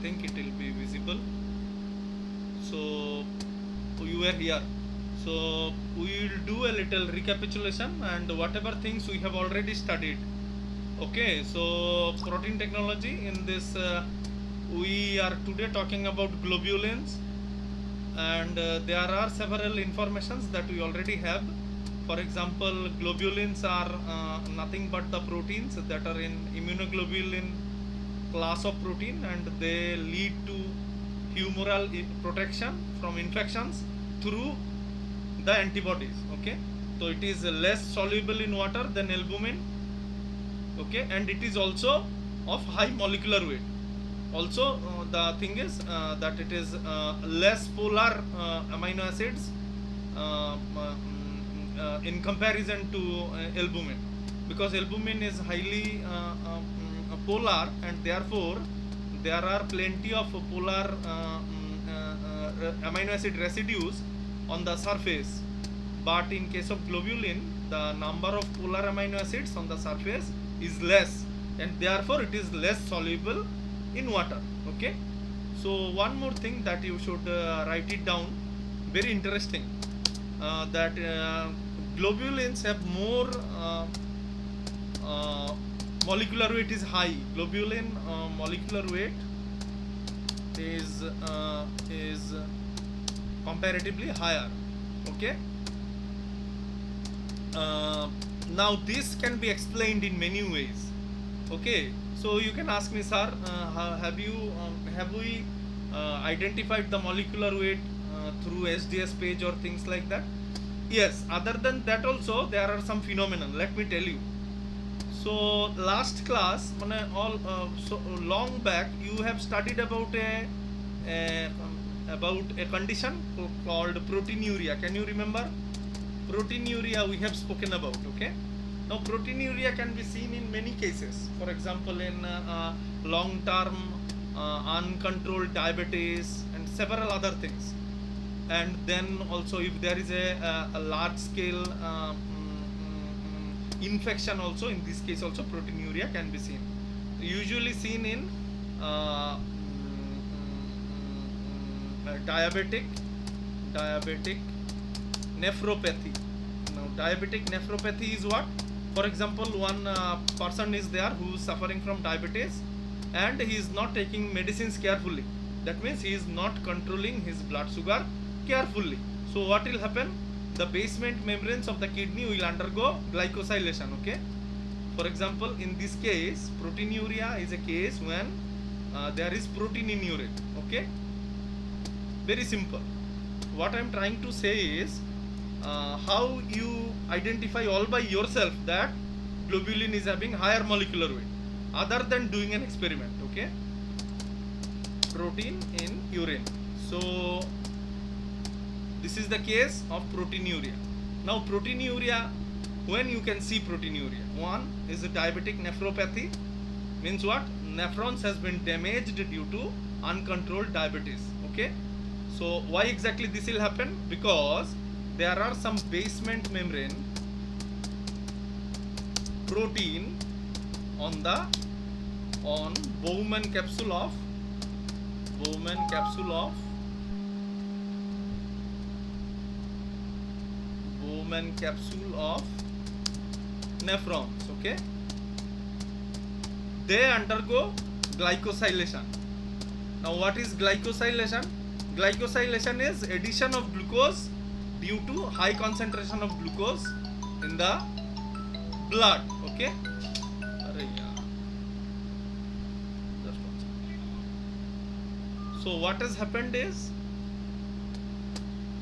think it will be visible. So you were here. So we will do a little recapitulation and whatever things we have already studied. Okay, so protein technology in this we are today talking about globulins, and there are several informations that we already have. For example, globulins are nothing but the proteins that are in immunoglobulin class of protein, and they lead to humoral protection from infections through the antibodies. Okay, so it is less soluble in water than albumin. Okay, and it is also of high molecular weight. Also the thing is that it is less polar amino acids in comparison to albumin, because albumin is highly polar, and therefore there are plenty of polar amino acid residues on the surface. But in case of globulin, the number of polar amino acids on the surface is less, and therefore it is less soluble in water. Okay, so one more thing that you should write it down, very interesting, that globulins have more molecular weight is high. Globulin molecular weight is comparatively higher. Okay, now this can be explained in many ways. Okay, so you can ask me, sir, have we identified the molecular weight through SDS page or things like that? Yes, other than that also there are some phenomenon, let me tell you. So last class, all so long back, you have studied about a condition called proteinuria. Can you remember? Proteinuria we have spoken about. Okay, now proteinuria can be seen in many cases. For example, in long term uncontrolled diabetes and several other things. And then also if there is a large scale infection also, in this case also proteinuria can be seen, usually seen in diabetic nephropathy. Now diabetic nephropathy is what? For example, one person is there who is suffering from diabetes and he is not taking medicines carefully. That means he is not controlling his blood sugar carefully. So what will happen? The basement membranes of the kidney will undergo glycosylation. Okay, for example, in this case proteinuria is a case when there is protein in urine. Okay, very simple. What I am trying to say is how you identify all by yourself that globulin is having higher molecular weight other than doing an experiment. Okay, protein in urine. So this is the case of proteinuria. Now proteinuria, when you can see proteinuria, one is a diabetic nephropathy, means what? Nephrons has been damaged due to uncontrolled diabetes. Okay, so why exactly this will happen? Because there are some basement membrane protein on Bowman capsule of nephrons. Okay, they undergo glycosylation. Now what is glycosylation? Glycosylation is addition of glucose due to high concentration of glucose in the blood. Okay, so what has happened is,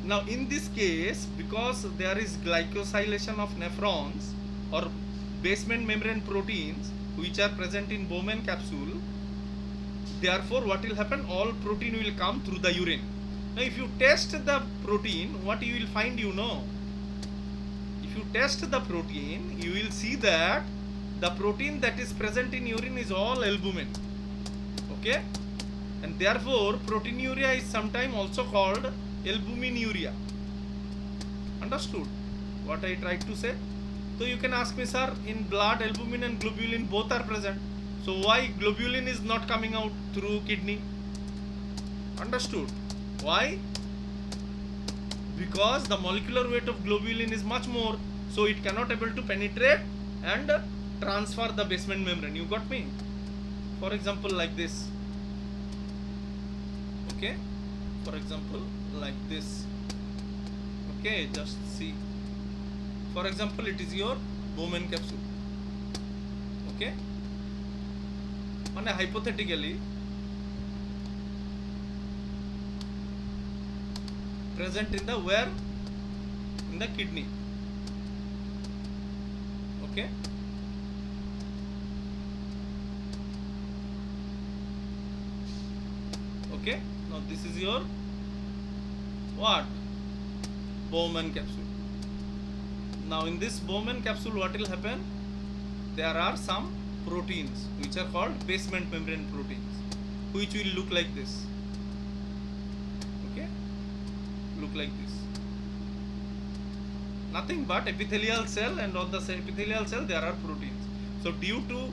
now in this case, because there is glycosylation of nephrons or basement membrane proteins which are present in Bowman capsule, therefore what will happen? All protein will come through the urine. Now if you test the protein, what you will find? If you test the protein, you will see that the protein that is present in urine is all albumin. Okay, and therefore proteinuria is sometimes also called albuminuria. Understood what I tried to say? So you can ask me, sir, in blood albumin and globulin both are present, so why globulin is not coming out through kidney? Understood? Why? Because the molecular weight of globulin is much more, so it cannot able to penetrate and transfer the basement membrane. You got me? For example, like this. Okay, for example, like this. Okay, just see. For example, it is your Bowman capsule. Okay, hypothetically present in the where? In the kidney. Okay, okay, now this is your what? Bowman capsule. Now in this Bowman capsule, what will happen? There are some proteins which are called basement membrane proteins, which will look like this. Okay, look like this. Nothing but epithelial cell, and on the epithelial cell there are proteins. So due to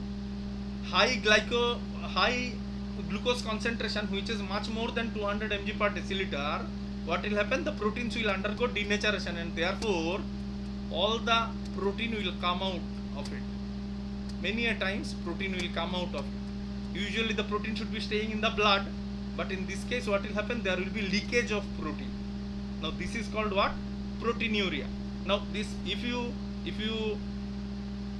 high glucose concentration, which is much more than 200 mg per deciliter, what will happen? The proteins will undergo denaturation, and therefore all the protein will come out of it. Many a times protein will come out of it. Usually the protein should be staying in the blood, but in this case what will happen? There will be leakage of protein. Now this is called what? Proteinuria. Now this, if you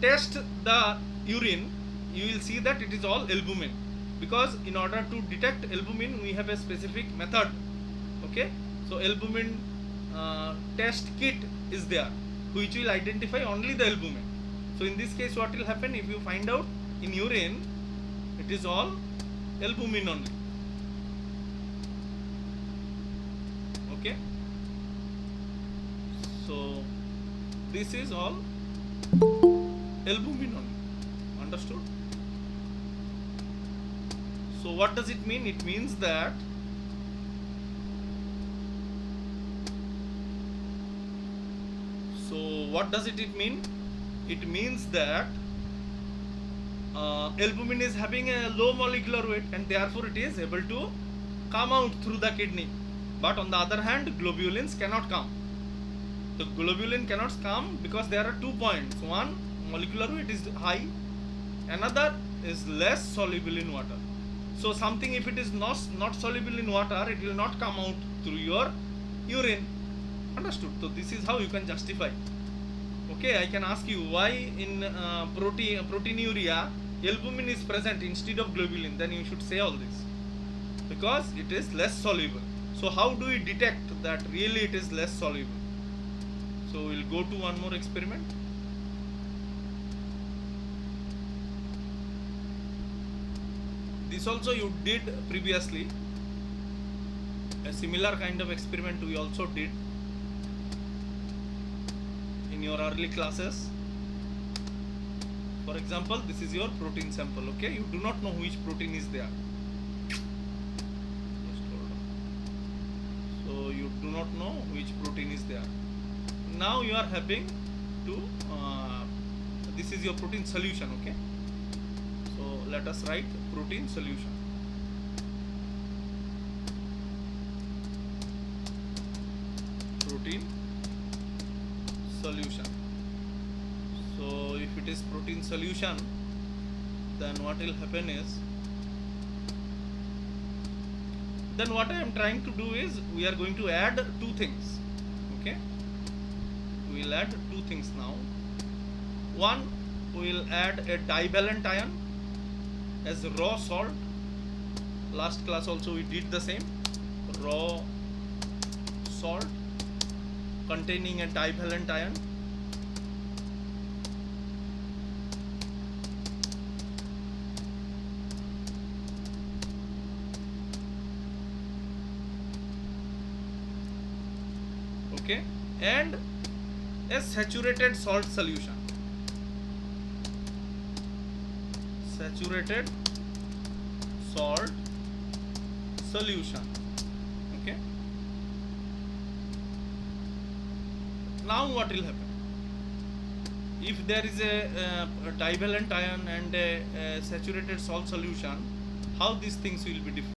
test the urine, you will see that it is all albumin, because in order to detect albumin we have a specific method. Okay, so albumin test kit is there, which will identify only the albumin. So in this case what will happen? If you find out in urine, it is all albumin only. Okay, so this is all albumin only. Understood? So what does it mean? It means that what does it mean? It means that albumin is having a low molecular weight, and therefore it is able to come out through the kidney. But on the other hand, globulins cannot come. The globulin cannot come because there are 2 points. One, molecular weight is high. Another is less soluble in water. So something, if it is not soluble in water, it will not come out through your urine. Understood? So this is how you can justify. Okay, I can ask you why in proteinuria albumin is present instead of globulin. Then you should say all this, because it is less soluble. So how do we detect that really it is less soluble? So we'll go to one more experiment. This also you did previously. A similar kind of experiment we also did in your early classes. For example, this is your protein sample. Okay, you do not know which protein is there. Just hold on. So you do not know which protein is there. Now you are having to this is your protein solution. Okay, so let us write protein solution. Protein solution. So if it is protein solution, then what will happen is, then what I am trying to do is, we are going to add two things. Okay, we will add two things now. One, we will add a divalent ion as raw salt. Last class also we did the same. Raw salt containing a divalent ion. Okay, and a saturated salt solution. Saturated salt solution. Okay, now what will happen? If there is a divalent ion and a saturated salt solution, how these things will be different?